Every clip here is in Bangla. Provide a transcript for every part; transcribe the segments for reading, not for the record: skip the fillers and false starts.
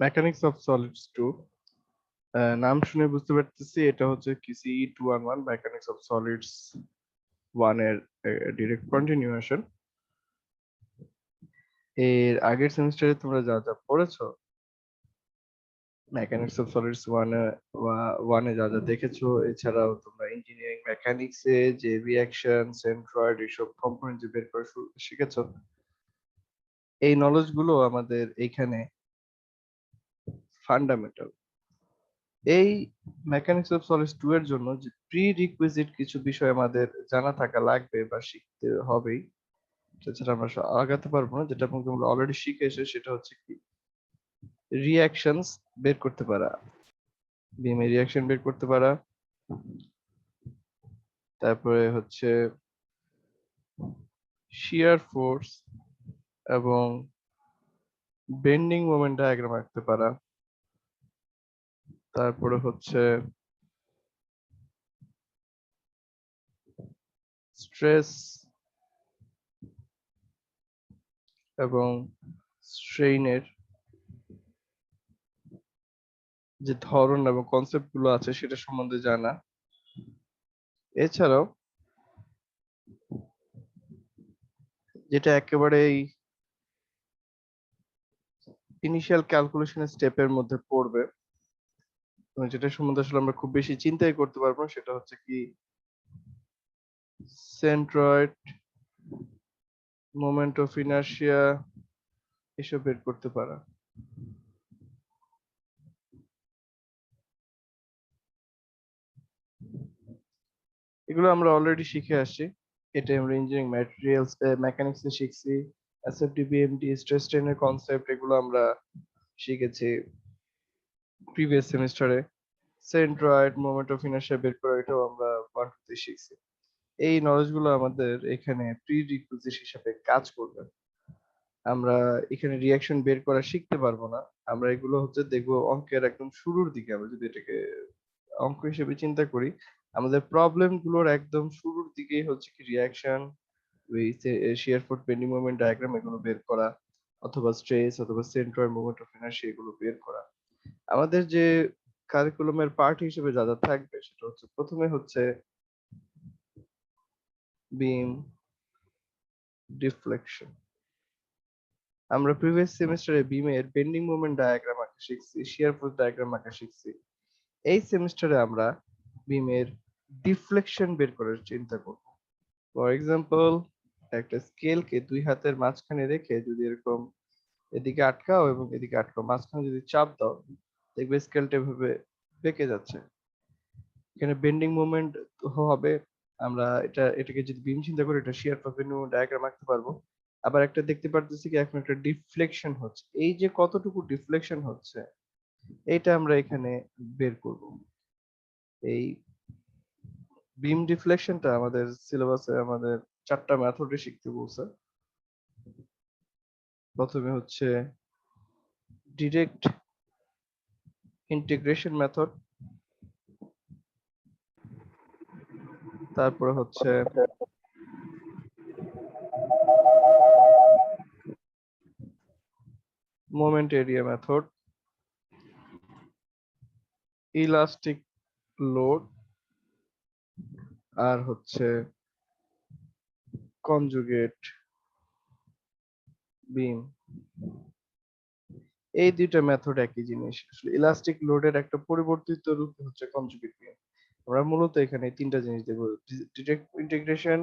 মেকানিক্স অফ সলিডস 2 নাম শুনে বুঝতে পারতেছি এটা হচ্ছে সিই 211 মেকানিক্স অফ সলিডস 1 এর ডিরেক্ট কন্টিনিউয়েশন। এর আগের সেমিস্টারে তোমরা যা যা পড়েছো মেকানিক্স অফ সলিডস 1 এ যা যা দেখেছো, এছাড়াও তোমরা ইঞ্জিনিয়ারিং মেকানিক্সে যে রিঅ্যাকশন সেন্ট্রয়েড এসব কম্পোনেন্ট যে বের করে শিখেছো, এই নলেজ গুলো আমাদের এখানে ফান্ডামেন্টাল। এই মেকানিক্স অফ সলিডস 2 এর জন্য যে প্রি রিকুইজিট কিছু বিষয় আমাদের জানা থাকা লাগবে বা শিখতে হবেই, সেটা আমরা আগাতে পারবো না। যেটা তোমরা অলরেডি শিখে এসে সেটা হচ্ছে কি রিঅ্যাকশনস বের করতে পারা, বিমে রিঅ্যাকশন বের করতে পারা, তারপরে হচ্ছে শিয়ার ফোর্স এবং বেন্ডিং মোমেন্ট ডায়াগ্রাম আঁকতে পারা, তারপরে হচ্ছে স্ট্রেস এবং স্ট্রেইনের যে ধরন এবং কনসেপ্ট গুলো আছে সেটা সম্বন্ধে জানা। এছাড়াও যেটা একেবারেই ইনিশিয়াল ক্যালকুলেশনের স্টেপের মধ্যে পড়বে এবং যেটা সম্বন্ধে আসলে আমরা খুব বেশি চিন্তাই করতে পারবো না, সেটা হচ্ছে কি সেন্ট্রয়েড, মোমেন্ট অফ ইনার্শিয়া এসব বের করতে পারা। এগুলো আমরা অলরেডি শিখে আসছি। এটা আমরা ইঞ্জিনিয়ারিং ম্যাটেরিয়ালস মেকানিক্সে শিখছি। এসএফডি বিএমডি স্ট্রেস স্ট্রেনের কনসেপ্ট এগুলো আমরা শিখেছি প্রিভিয়াস সেমিস্টারে। সেন্ট্রয়েড, মোমেন্ট অফ ইনার্শিয়া বের করা এটাও আমরা 1 2 শিখছি। এই নলেজ গুলো আমাদের এখানে প্রি রিকুইজিট হিসেবে কাজ করবে। আমরা এখানে রিঅ্যাকশন বের করা শিখতে পারবো না। আমরা এগুলো হচ্ছে দেখবো অঙ্কের একদম শুরুর দিকে। আমরা যদি এটাকে অঙ্ক হিসেবে চিন্তা করি, আমাদের প্রবলেম গুলোর একদম শুরুর দিকেই হচ্ছে কি রিঅ্যাকশন, ওই শিয়ার ফোর্স বেন্ডিং মোমেন্ট ডায়াগ্রাম এগুলো বের করা, অথবা স্ট্রেস অথবা সেন্ট্রয়েড মোমেন্ট অফ ইনার্শিয়া এগুলো বের করা। আমাদের যে কারিকুলামের পার্ট হিসেবে যা যা থাকবে সেটা হচ্ছে প্রথমে হচ্ছে বিম ডিফ্লেকশন। আমরা প্রিভিয়াস সেমিস্টারে বিমের বেন্ডিং মোমেন্ট ডায়াগ্রাম আঁকা শিখছি, শিয়ার ফোর্স ডায়াগ্রাম আঁকা শিখছি। এই সেমিস্টারে আমরা বিমের ডিফ্লেকশন বের করার চিন্তা করব। ফর এক্সাম্পল, একটা স্কেলকে দুই হাতের মাঝখানে রেখে যদি এরকম এদিকে আটকাও এবং এদিকে আটকাও, মাঝখানে যদি চাপ দাও দেখবে স্কেলটা এভাবে বেঁকে যাচ্ছে। এখানে বেন্ডিং মোমেন্ট হবে। আমরা এটাকে যদি বিম চিন্তা করি, এটা শিয়ার ফোর্স বেন্ডিং মোমেন্ট ডায়াগ্রাম আঁকতে পারবো। আবার একটা দেখতে পারতেছি কি এখন একটা ডিফ্লেকশন হচ্ছে, এই যে কতটুকু ডিফ্লেকশন হচ্ছে এটা আমরা এখানে বের করব। এই বিম ডিফ্লেকশনটা আমাদের সিলেবাসে আমাদের 4টা মেথডে শিখতে বলছে। প্রথমে হচ্ছে ডিরেক্ট ইন্টিগ্রেশন মেথড, তারপরে হচ্ছে moment area method, elastic load, আর হচ্ছে কনজুগেট বিম। এই দুইটা মেথড একই জিনিস। আসলে ইলাস্টিক লোডের একটা পরিবর্তিত রূপ হচ্ছে কনজুগেট বিম। আমরা মূলত এখানে তিনটা জিনিস দেখবো: ডিরেক্ট ইন্টিগ্রেশন,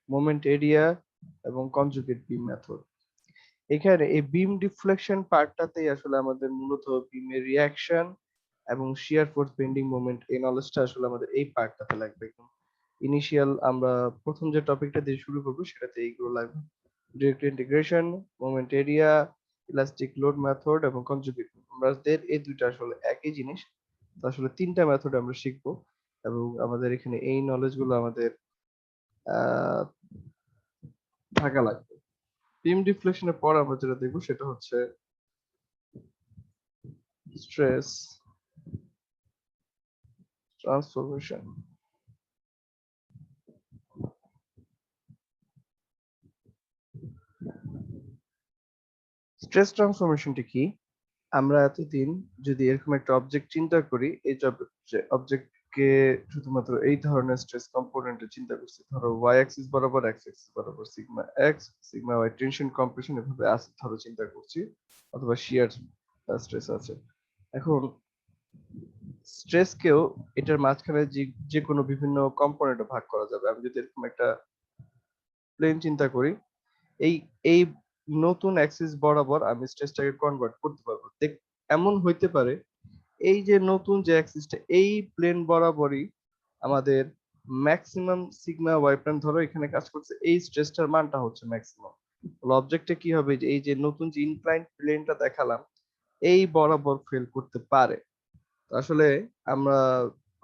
মোমেন্ট এরিয়া এবং কনজুগেট বিম মেথড। এখানে এই বিম ডিফ্লেকশন পার্টটাতেই আসলে আমাদের মূলত বিমের রিঅ্যাকশন এবং শিয়ার ফোর্স বেন্ডিং মোমেন্ট এই নলেজটা আসলে আমাদের এই পার্টটাতে লাগবে। ইনিশিয়াল আমরা প্রথম যে টপিকটা দিয়ে শুরু করবো সেটাতে এইগুলো লাগবে: direct integration, moment area, elastic load method এবং কনজুগেট। আমাদের এই দুইটা আসলে একই জিনিস, তো আসলে তিনটা মেথড আমরা শিখবো এবং আমাদের এখানে এই নলেজ গুলো আমাদের আহ থাকা লাগবে। বিম ডিফ্লেকশনের পর আমরা যেটা দেখবো সেটা হচ্ছে স্ট্রেস ট্রান্সফরমেশন। স্ট্রেস ট্রান্সফরমেশনটা কি? আমরা এতদিন যদি এরকম একটা অবজেক্ট চিন্তা করি, এই অবজেক্টকে শুধুমাত্র এই ধরনের স্ট্রেস কম্পোনেন্টে চিন্তা করছি। ধরো ওয়াই অ্যাক্সিস বরাবর, এক্স অ্যাক্সিস বরাবর sigma X, sigma Y tension compression এভাবে আছে ধরো চিন্তা করছি, অথবা শিয়ার স্ট্রেস আছে। এখন স্ট্রেসকেও এটার মাঝখানে যে যে কোনো বিভিন্ন কম্পোনেন্টে ভাগ করা যাবে। আমি যদি এরকম একটা প্লেন চিন্তা করি, এই এই নতুন অ্যাক্সিস বরাবর আমি স্ট্রেসটাকে কনভার্ট করতে পারবো। এমন হইতে পারে এই যে নতুন যে অ্যাক্সিসটা এই প্লেন বরাবরই আমাদের ম্যাক্সিমাম সিগমা ওয়াই প্রাইম ধরো এখানে কাজ করছে, এই স্ট্রেসটার মানটা হচ্ছে ম্যাক্সিমাম। অবজেক্টে কি হবে, যে এই যে নতুন যে ইনক্লাইন্ড প্লেনটা দেখালাম এই বরাবর ফেল করতে পারে। তো আসলে আমরা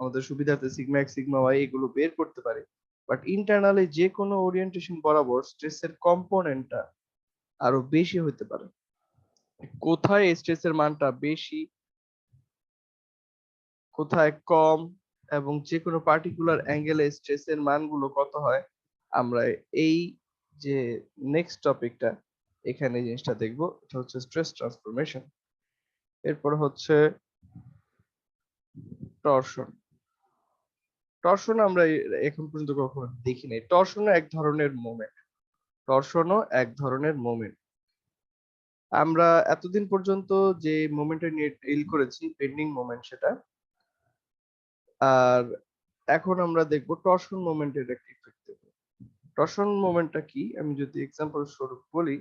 আমাদের সুবিধার্থে সিগমা এক্স সিগমা ওয়াই এগুলো বের করতে পারি, বাট ইন্টারনালি যে কোনো ওরিয়েন্টেশন বরাবর স্ট্রেসের কম্পোনেন্টটা আরো বেশি হতে পারে। কোথায় স্ট্রেসের মানটা বেশি, কোথায় কম, এবং যে কোনো পার্টিকুলার অ্যাঙ্গেলে স্ট্রেসের মানগুলো কত হয়, আমরা এই যে নেক্সট টপিকটা এখানে এই জিনিসটা দেখবো, এটা হচ্ছে স্ট্রেস ট্রান্সফরমেশন। এরপর হচ্ছে টরশন। টরশন আমরা এখন পর্যন্ত কখনো দেখি নাই। টরশনও এক ধরনের মোমেন্ট, টরশনও এক ধরনের মোমেন্ট। আমরা এতদিন পর্যন্ত যে মোমেন্টটা নিয়ে ডিল করেছি বেন্ডিং মোমেন্ট সেটা, আর এখন আমরা দেখবো টরশন মোমেন্টের একটা ইফেক্ট দেখবো। টরশন মোমেন্টটা কি, আমি যদি এক্সাম্পল স্বরূপ বলি,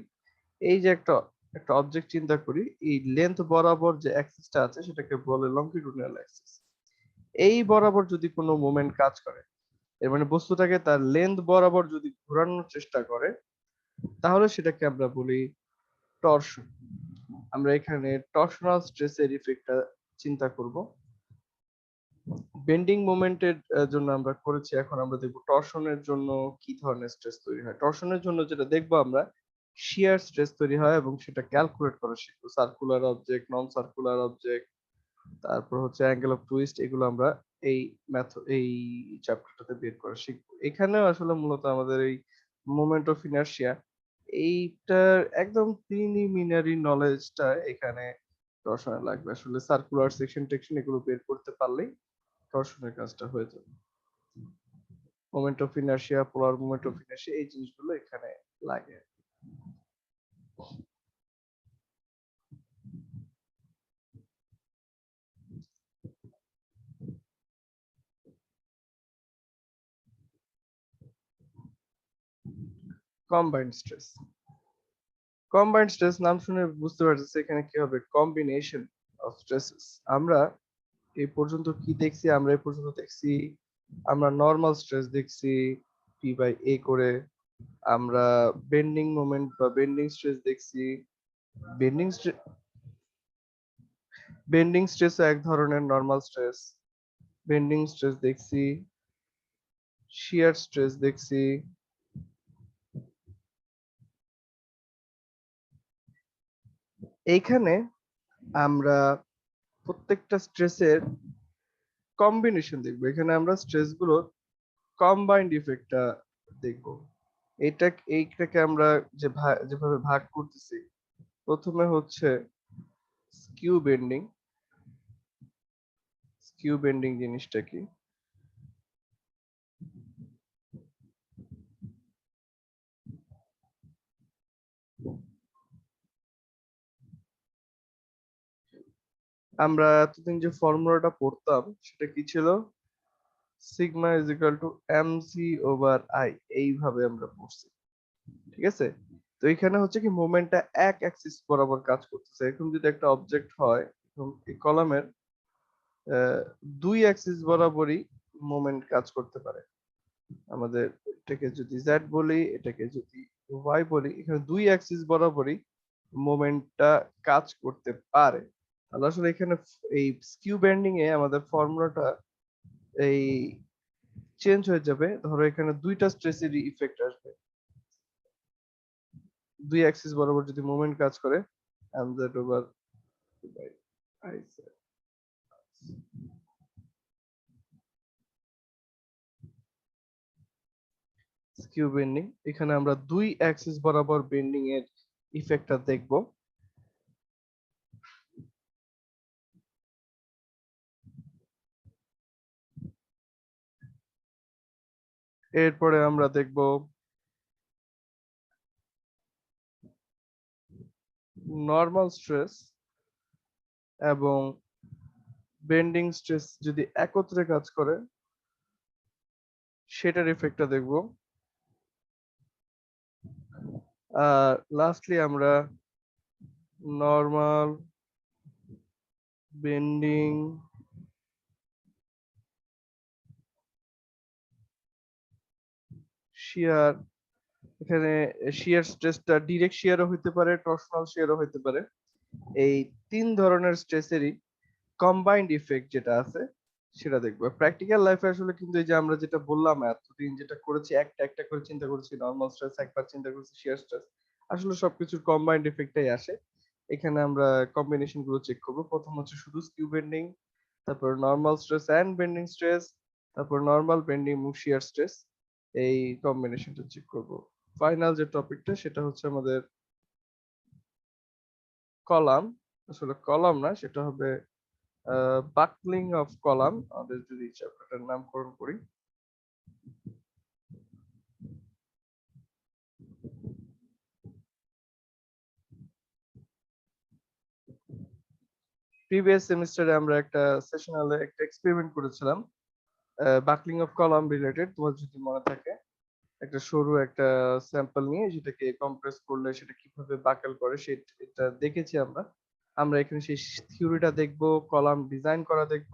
এই যে একটা একটা অবজেক্ট চিন্তা করি, এই লেন্থ বরাবর যে অ্যাক্সিসটা আছে সেটাকে বলে লংকিটিউডিনাল অ্যাক্সিস। এই বরাবর যদি কোনো মোমেন্ট কাজ করে, এর মানে বস্তুটাকে তার লেন্থ বরাবর যদি ঘোরানোর চেষ্টা করে, তাহলে সেটাকে আমরা বলি টরশন। আমরা এখানে টরশনাল স্ট্রেসের ইফেক্টটা চিন্তা করব। বেন্ডিং মোমেন্টের জন্য আমরা করেছি, এখন আমরা দেখবো টরশনের জন্য কি ধরনের স্ট্রেস তৈরি হয়। টরশনের জন্য যেটা দেখবো আমরা, শিয়ার স্ট্রেস তৈরি হয় এবং সেটা ক্যালকুলেট করা শিখবো। সার্কুলার অবজেক্ট, নন সার্কুলার অবজেক্ট, তারপর হচ্ছে অ্যাঙ্গেল অফ টুইস্ট, এগুলো আমরা এই মেথড এই চ্যাপ্টারটাতে বের করা শিখবো। এখানেও আসলে মূলত আমাদের এই মোমেন্ট অফ ইনার্শিয়া এইটার একদম প্রিলিমিনারি নলেজটা এখানে টরশনে লাগবে। আসলে সার্কুলার সেকশন টেকশন এগুলো বের করতে পারলেই টরশনের কাজটা হয়ে যাবে। Moment of inertia, polar moment of inertia, এই জিনিসগুলো এখানে লাগে। Combined stress. কম্বাইন্ড স্ট্রেস নাম শুনে বুঝতে পারতেছে এখানে কি হবে, কম্বিনেশন অফ স্ট্রেসেস। আমরা এই পর্যন্ত কি দেখছি, আমরা এই পর্যন্ত দেখছি আমরা নরমাল স্ট্রেস দেখছি পি বাই এ করে, আমরা বেন্ডিং মোমেন্ট বা বেন্ডিং স্ট্রেস দেখছি। বেন্ডিং বেন্ডিং স্ট্রেস এক ধরনের নরমাল স্ট্রেস। বেন্ডিং স্ট্রেস দেখছি, শিয়ার স্ট্রেস দেখছি। এইখানে আমরা প্রত্যেকটা স্ট্রেসের কম্বিনেশন দেখবো। এখানে আমরা স্ট্রেস গুলো কম্বাইন্ড ইফেক্টটা দেখবো। এটা এইটাকে আমরা যেভাবে ভাগ করতেছি, প্রথমে হচ্ছে স্কিউ বেন্ডিং। স্কিউ বেন্ডিং জিনিসটা কি, আমরা এতদিন যে ফর্মুলাটা পড়তাম সেটা কি ছিল, sigma is equal to MC over I, এইভাবে আমরা পড়ছি। ঠিক আছে, তো এখানে হচ্ছে কি মোমেন্টটা এক অ্যাক্সিস বরাবর কাজ করতেছে। এখন যদি একটা অবজেক্ট হয়, এই কলামের দুই অ্যাক্সিস বরাবরই মোমেন্ট কাজ করতে পারে। আমাদের এটাকে যদি জেড বলি, এটাকে যদি ওয়াই বলি, এখানে দুই অ্যাক্সিস বরাবরই মোমেন্টটা কাজ করতে পারে। তাহলে আসলে এখানে এই স্কিউ বেন্ডিং এ আমাদের ফর্মুলাটা এই চেঞ্জ হয়ে যাবে। ধরো এখানে দুইটা স্ট্রেসেরই ইফেক্ট আসবে, দুই অ্যাক্সিস বরাবর যদি মোমেন্ট কাজ করে, M Z over I Z. Skew bending, এখানে আমরা দুই অ্যাক্সিস বরাবর বেন্ডিং এর ইফেক্টটা দেখব। এরপরে আমরা দেখব নর্মাল স্ট্রেস এবং বেন্ডিং স্ট্রেস যদি একত্রে কাজ করে সেটার ইফেক্টটা দেখব। আর লাস্টলি আমরা নর্মাল বেন্ডিং শিয়ার, এখানে শিয়ার স্ট্রেসটা ডিরেক্ট শিয়ারও হইতে পারে, টর্শনাল শিয়ারও হইতে পারে। এই তিন ধরনের স্ট্রেসেরই কম্বাইন্ড ইফেক্ট যেটা আছে সেটা দেখবো। প্র্যাকটিক্যাল লাইফে আসলে কিন্তু এই যে আমরা যেটা বললাম এতদিন যেটা করেছি, একটা একটা করে চিন্তা করেছি, নর্মাল স্ট্রেস একবার চিন্তা করেছি, শিয়ার স্ট্রেস, আসলে সবকিছুর কম্বাইন্ড ইফেক্টটাই আসে। এখানে আমরা কম্বিনেশন গুলো চেক করবো। প্রথম হচ্ছে শুধু স্কিউ বেন্ডিং, তারপর normal stress and bending stress, তারপর নর্মাল বেন্ডিং এবং শিয়ার স্ট্রেস, এই কম্বিনেশনটা চেক করব। ফাইনাল যে টপিকটা সেটা হচ্ছে আমাদের কলাম, আসলে কলাম না, সেটা হবে বাকলিং অফ কলাম, আমাদের যদি চ্যাপ্টারটার নামকরণ করি। প্রিভিয়াস সেমিস্টারে আমরা একটা সেশনালে একটা এক্সপেরিমেন্ট করেছিলাম বাকলিং অফ কলাম রিলেটেড, তোমার যদি মনে থাকে। একটা সরু একটা স্যাম্পল নিয়ে সেটাকে কম্প্রেস করলে সেটা কিভাবে বাকেল করে সেটা দেখেছি আমরা। আমরা এখানে সেই থিওরিটা দেখব, কলাম ডিজাইন করা দেখব,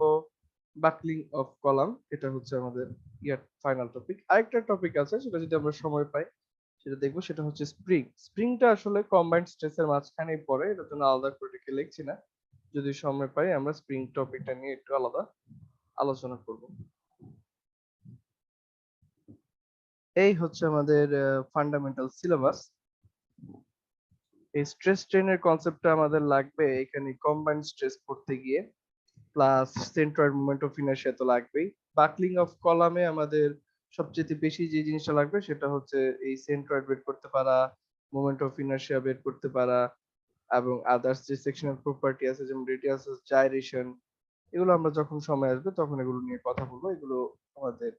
বাকলিং অফ কলাম, এটা হচ্ছে আমাদের ইয়ার ফাইনাল টপিক। আরেকটা টপিক আছে সেটা যদি আমরা সময় পাই সেটা দেখবো, সেটা হচ্ছে স্প্রিং। স্প্রিংটা আসলে কম্বাইন্ড স্ট্রেসের মাঝখানেই পড়ে, এটার জন্য আলাদা করে লিখে লিখছি না। যদি সময় পাই আমরা স্প্রিং টপিকটা নিয়ে একটু আলাদা আলোচনা করব। এই হচ্ছে আমাদের ফান্ডামেন্টাল সিলেবাস। এই স্ট্রেস স্ট্রেনের কনসেপ্টটা আমাদের লাগবে এখানে কম্বাইন্ড স্ট্রেস পড়তে গিয়ে, plus centroid moment of inertia তো লাগবেই। বাকলিং অফ কলামে আমাদের সবচেয়ে বেশি যে জিনিসটা লাগবে সেটা হচ্ছে এই সেন্ট্রয়েড বের করতে পারা, মোমেন্ট অফ ইনার্শিয়া বের করতে পারা, এবং আদার্স যে সেকশনাল প্রপার্টি আছে যেমন রেডিয়াস, জাইরেশন, এগুলো আমরা যখন সময় আসবে তখন এগুলো নিয়ে কথা বলবো। এগুলো আমাদের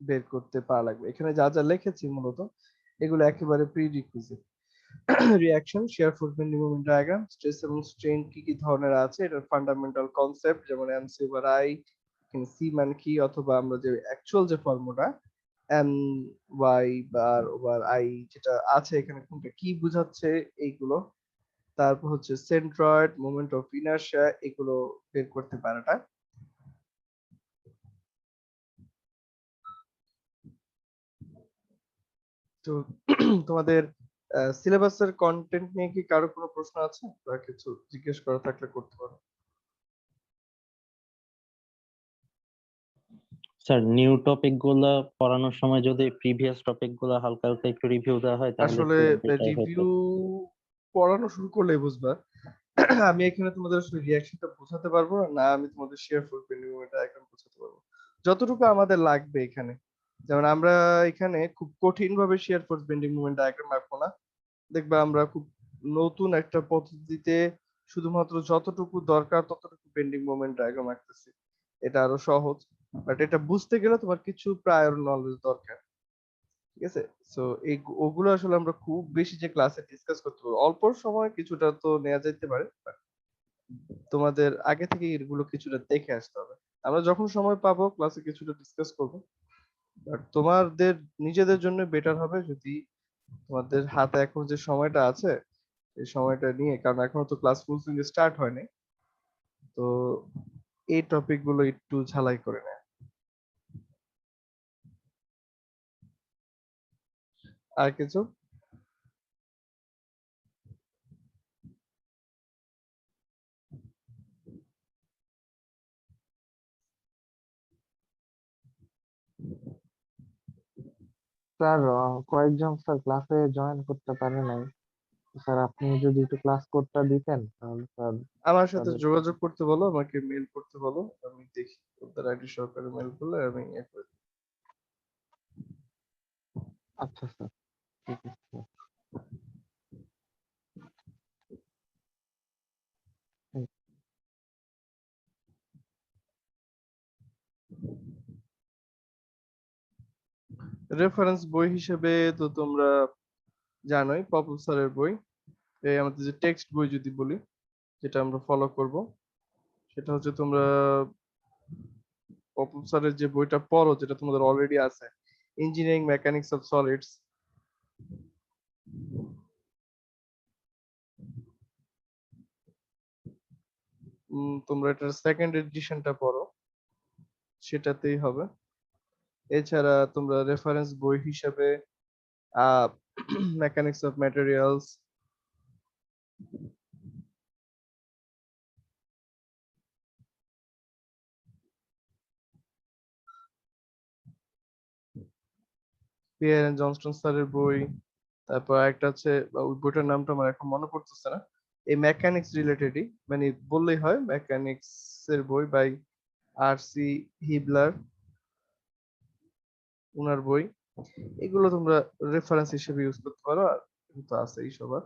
বের করতে পারা লাগবে। এখানে যা যা লিখেছি মূলত এগুলো একেবারে prerequisite. Reaction, shear force bending moment diagram, stress এবং স্ট্রেন কি কি ধরনের আছে, এটার ফান্ডামেন্টাল কনসেপ্ট যেমন এমসি ওভার আই, সি মানে কি, অথবা আমরা যে অ্যাকচুয়াল যে formula M Y bar over I যেটা আছে এখানে কোনটা কি বোঝাচ্ছে এইগুলো। তারপর হচ্ছে সেন্ট্রয়েড, মোমেন্ট অফ ইনার্শিয়া, এগুলো বের করতে পারাটা। তো তোমাদের সিলেবাসের কন্টেন্ট নিয়ে কি কারো কোনো প্রশ্ন আছে বা কিছু জিজ্ঞেস করা থাকলে করতে পারো। স্যার, নিউ টপিক গুলা পড়ানোর সময় যদি প্রিভিয়াস টপিক গুলা হালকা হালকা একটু রিভিউ দেওয়া হয় তাহলে আসলে একটু বেটার হতো। রিভিউ পড়ানো শুরু করলেই বুঝবা। আমি এখানে তোমাদের আসলে রিয়াকশনটা বোঝাতে পারবো না, না আমি তোমাদের শেয়ার ফুল পেন্ডিং একদম বোঝাতে পারবো। যতটুকু আমাদের লাগবে এখানে, যেমন আমরা এখানে খুব কঠিন ভাবে share force bending movement diagram আঁকবো না। দেখবা আমরা খুব নতুন একটা পদ্ধতিতে শুধুমাত্র যতটুকু দরকার ততটুকু বেন্ডিং মোমেন্ট ডায়াগ্রাম আঁকতেছি। এটা আরো সহজ, বাট এটা বুঝতে গেলে তোমার কিছু প্রায়র নলেজ দরকার। ঠিক আছে? সো এই ওগুলো আসলে আমরা খুব বেশি যে ক্লাসে ডিসকাস করতে পারবো, অল্প সময় কিছুটা তো নেওয়া যেতে পারে, but তোমাদের আগে থেকে এগুলো কিছুটা দেখে আসতে হবে। আমরা যখন সময় পাবো ক্লাসে কিছুটা ডিসকাস করবো, বাট তোমাদের নিজেদের জন্য বেটার হবে যদি তোমাদের হাতে এখন যে সময়টা আছে এই সময়টা নিয়ে, কারণ এখনো তো ক্লাস ফুল সুইং স্টার্ট হয়নি, তো এই টপিক গুলো একটু ঝালাই করে নেয়। আর কিছু? স্যার, কয়েকজন স্যার ক্লাসে জয়েন করতে পারে নাই। স্যার, আপনি যদি একটু ক্লাস কোডটা দিতেন তাহলে স্যার আমার সাথে তাদের। যোগাযোগ করতে বলো, আমাকে মেল করতে বলো, আমি দেখি ওদের আইডি সহকারে মেল করলে আমি ইয়ে করে দিই। আচ্ছা স্যার, ঠিক আছে স্যার। রেফারেন্স বই হিসেবে তো তোমরা জানোই পপল স্যারের বই, এই আমাদের যে টেক্সট বই যদি বলি, যেটা আমরা ফলো করব, সেটা হচ্ছে তোমরা পপল স্যারের যে বইটা পড়ো, যেটা তোমাদের অলরেডি আছে, ইঞ্জিনিয়ারিং মেকানিক্স অফ সলিডস। তোমরা এটার সেকেন্ড এডিশনটা পড়ো, সেটাতেই হবে। এছাড়া তোমরা রেফারেন্স বই হিসেবে mechanics of materials, Beer and Johnston স্যারের বই, তারপর একটা হচ্ছে ওই বইটার নামটা আমার এখন মনে পড়তেছে না, এই মেকানিক্স রিলেটেডই, মানে বললেই হয় মেকানিক্স এর বই বাই আর.সি. হিবলার, উনার বই। এগুলো তোমরা রেফারেন্স হিসেবে ইউজ করতে পারো, আর কিন্তু আছেই সবার।